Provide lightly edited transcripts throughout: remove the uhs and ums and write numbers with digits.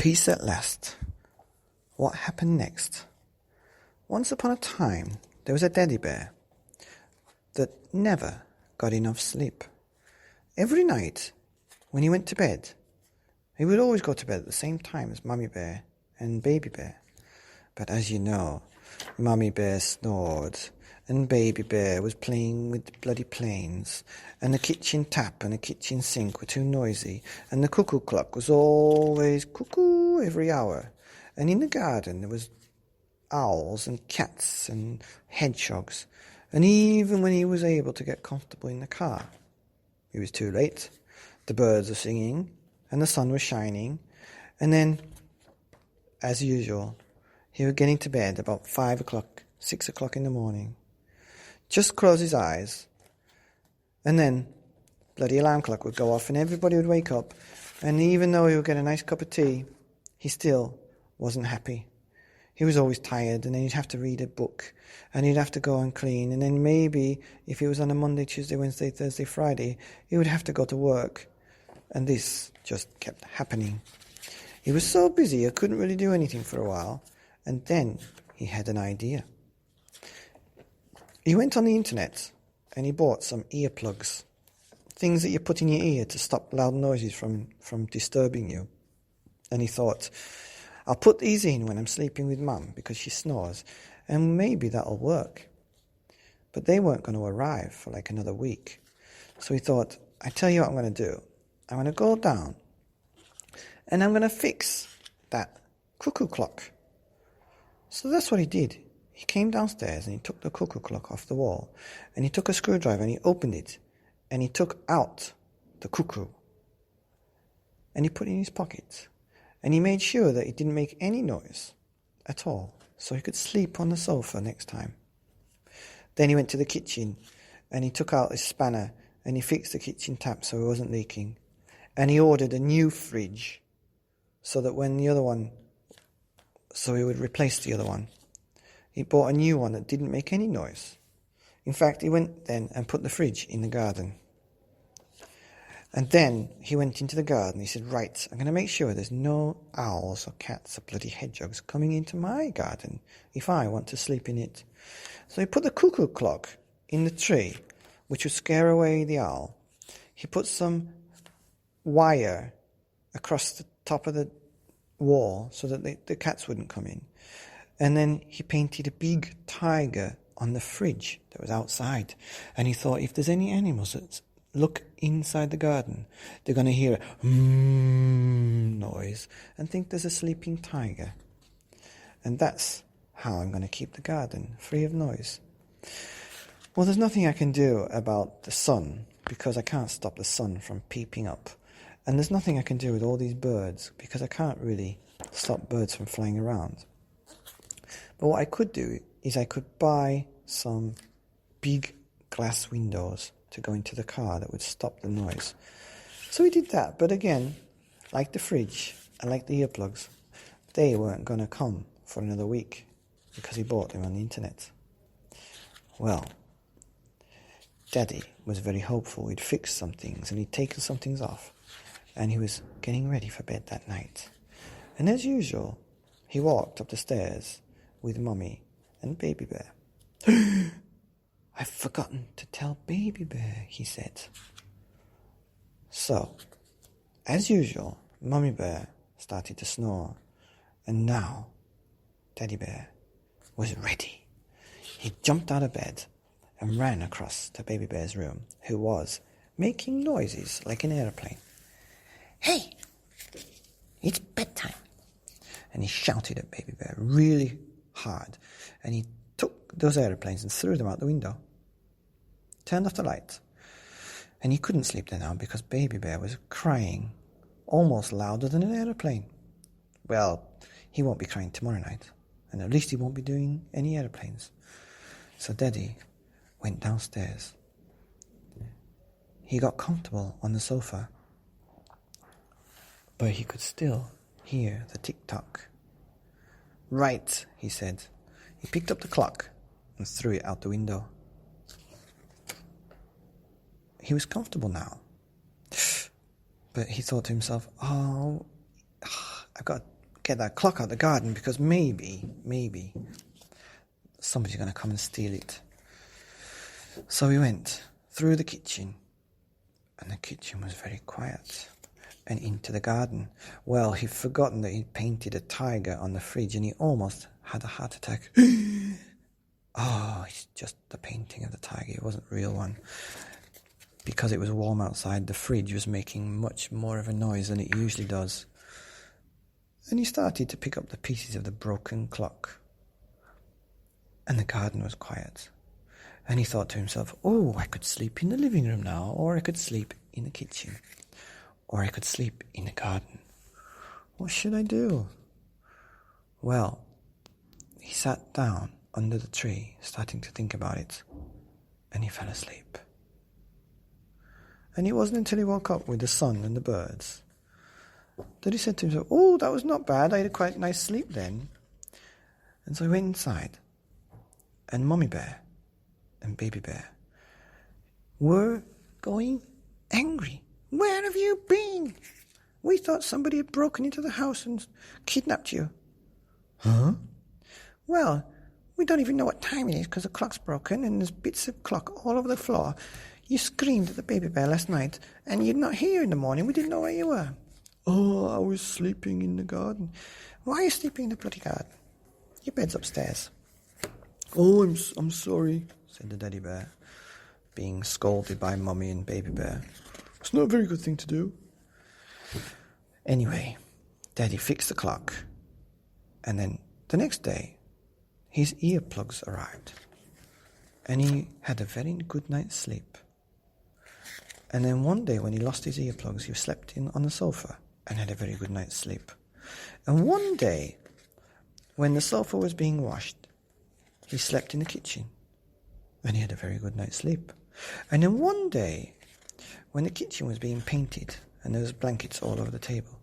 Peace at last. What happened next? Once upon a time, there was a teddy bear that never got enough sleep. Every night, when he went to bed, he would always go to bed at the same time as Mummy Bear and Baby Bear. But as you know, Mummy Bear snored, and Baby Bear was playing with the bloody planes, and the kitchen tap and the kitchen sink were too noisy, and the cuckoo clock was always cuckoo every hour. And in the garden there was owls and cats and hedgehogs, and even when he was able to get comfortable in the car, it was too late. The birds were singing, and the sun was shining, and then, as usual, he was getting to bed about 5 o'clock, 6 o'clock in the morning. Just close his eyes, and then bloody alarm clock would go off, and everybody would wake up, and even though he would get a nice cup of tea, he still wasn't happy. He was always tired, and then he'd have to read a book, and he'd have to go and clean, and then maybe, if it was on a Monday, Tuesday, Wednesday, Thursday, Friday, he would have to go to work, and this just kept happening. He was so busy, I couldn't really do anything for a while, and then he had an idea. He went on the internet and he bought some earplugs, things that you put in your ear to stop loud noises from disturbing you. And he thought, I'll put these in when I'm sleeping with Mum because she snores, and maybe that'll work. But they weren't going to arrive for like another week. So he thought, I tell you what I'm going to do. I'm going to go down and I'm going to fix that cuckoo clock. So that's what he did. He came downstairs and he took the cuckoo clock off the wall, and he took a screwdriver and he opened it, and he took out the cuckoo, and he put it in his pocket, and he made sure that it didn't make any noise at all, so he could sleep on the sofa next time. Then he went to the kitchen and he took out his spanner and he fixed the kitchen tap so it wasn't leaking, and he ordered a new fridge so that when the other one, so he would replace the other one. He bought a new one that didn't make any noise. In fact, he went then and put the fridge in the garden. And then he went into the garden. He said, right, I'm going to make sure there's no owls or cats or bloody hedgehogs coming into my garden if I want to sleep in it. So he put the cuckoo clock in the tree, which would scare away the owl. He put some wire across the top of the wall so that the cats wouldn't come in. And then he painted a big tiger on the fridge that was outside. And he thought, if there's any animals that look inside the garden, they're going to hear a noise and think there's a sleeping tiger. And that's how I'm going to keep the garden free of noise. Well, there's nothing I can do about the sun because I can't stop the sun from peeping up. And there's nothing I can do with all these birds because I can't really stop birds from flying around. But what I could do is I could buy some big glass windows to go into the car that would stop the noise. So he did that. But again, like the fridge and like the earplugs, they weren't going to come for another week because he bought them on the internet. Well, Daddy was very hopeful. He'd fixed some things and he'd taken some things off. And he was getting ready for bed that night. And as usual, he walked up the stairs with Mummy and Baby Bear. I've forgotten to tell Baby Bear, he said. So, as usual, Mummy Bear started to snore, and now Teddy Bear was ready. He jumped out of bed and ran across to Baby Bear's room, who was making noises like an airplane. Hey, it's bedtime. And he shouted at Baby Bear really hard, and he took those airplanes and threw them out the window, turned off the light, and he couldn't sleep there now because Baby Bear was crying almost louder than an airplane. Well, he won't be crying tomorrow night, and at least he won't be doing any airplanes. So Daddy went downstairs. He got comfortable on the sofa, but he could still hear the tick-tock. Right, he said. He picked up the clock and threw it out the window. He was comfortable now. But he thought to himself, I I've got to get that clock out of the garden because maybe somebody's going to come and steal it. So he went through the kitchen, and the kitchen was very quiet, and into the garden. Well, he'd forgotten that he'd painted a tiger on the fridge, and he almost had a heart attack. Oh, it's just the painting of the tiger. It wasn't a real one. Because it was warm outside, the fridge was making much more of a noise than it usually does. And he started to pick up the pieces of the broken clock. And the garden was quiet. And he thought to himself, oh, I could sleep in the living room now, or I could sleep in the kitchen, or I could sleep in the garden. What should I do? Well, he sat down under the tree, starting to think about it, and he fell asleep. And it wasn't until he woke up with the sun and the birds that he said to himself, oh, that was not bad, I had a quite nice sleep then. And so he went inside, and Mummy Bear and Baby Bear were going angry. Where have you been? We thought somebody had broken into the house and kidnapped you. Huh? Well, we don't even know what time it is because the clock's broken and there's bits of clock all over the floor. You screamed at the baby bear last night and you're not here in the morning. We didn't know where you were. Oh, I was sleeping in the garden. Why are you sleeping in the bloody garden? Your bed's upstairs. Oh, I'm sorry, said the teddy bear, being scolded by Mummy and Baby Bear. It's not a very good thing to do. Anyway, Daddy fixed the clock, and then the next day, his earplugs arrived, and he had a very good night's sleep. And then one day when he lost his earplugs, he slept on the sofa and had a very good night's sleep. And one day, when the sofa was being washed, he slept in the kitchen, and he had a very good night's sleep. And then one day, when the kitchen was being painted, and there was blankets all over the table,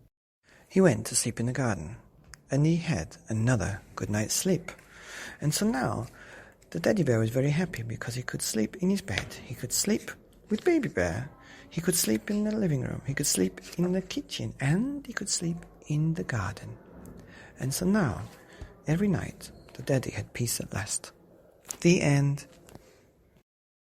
he went to sleep in the garden, and he had another good night's sleep. And so now, the teddy bear was very happy because he could sleep in his bed. He could sleep with Baby Bear. He could sleep in the living room. He could sleep in the kitchen, and he could sleep in the garden. And so now, every night, the daddy had peace at last. The end.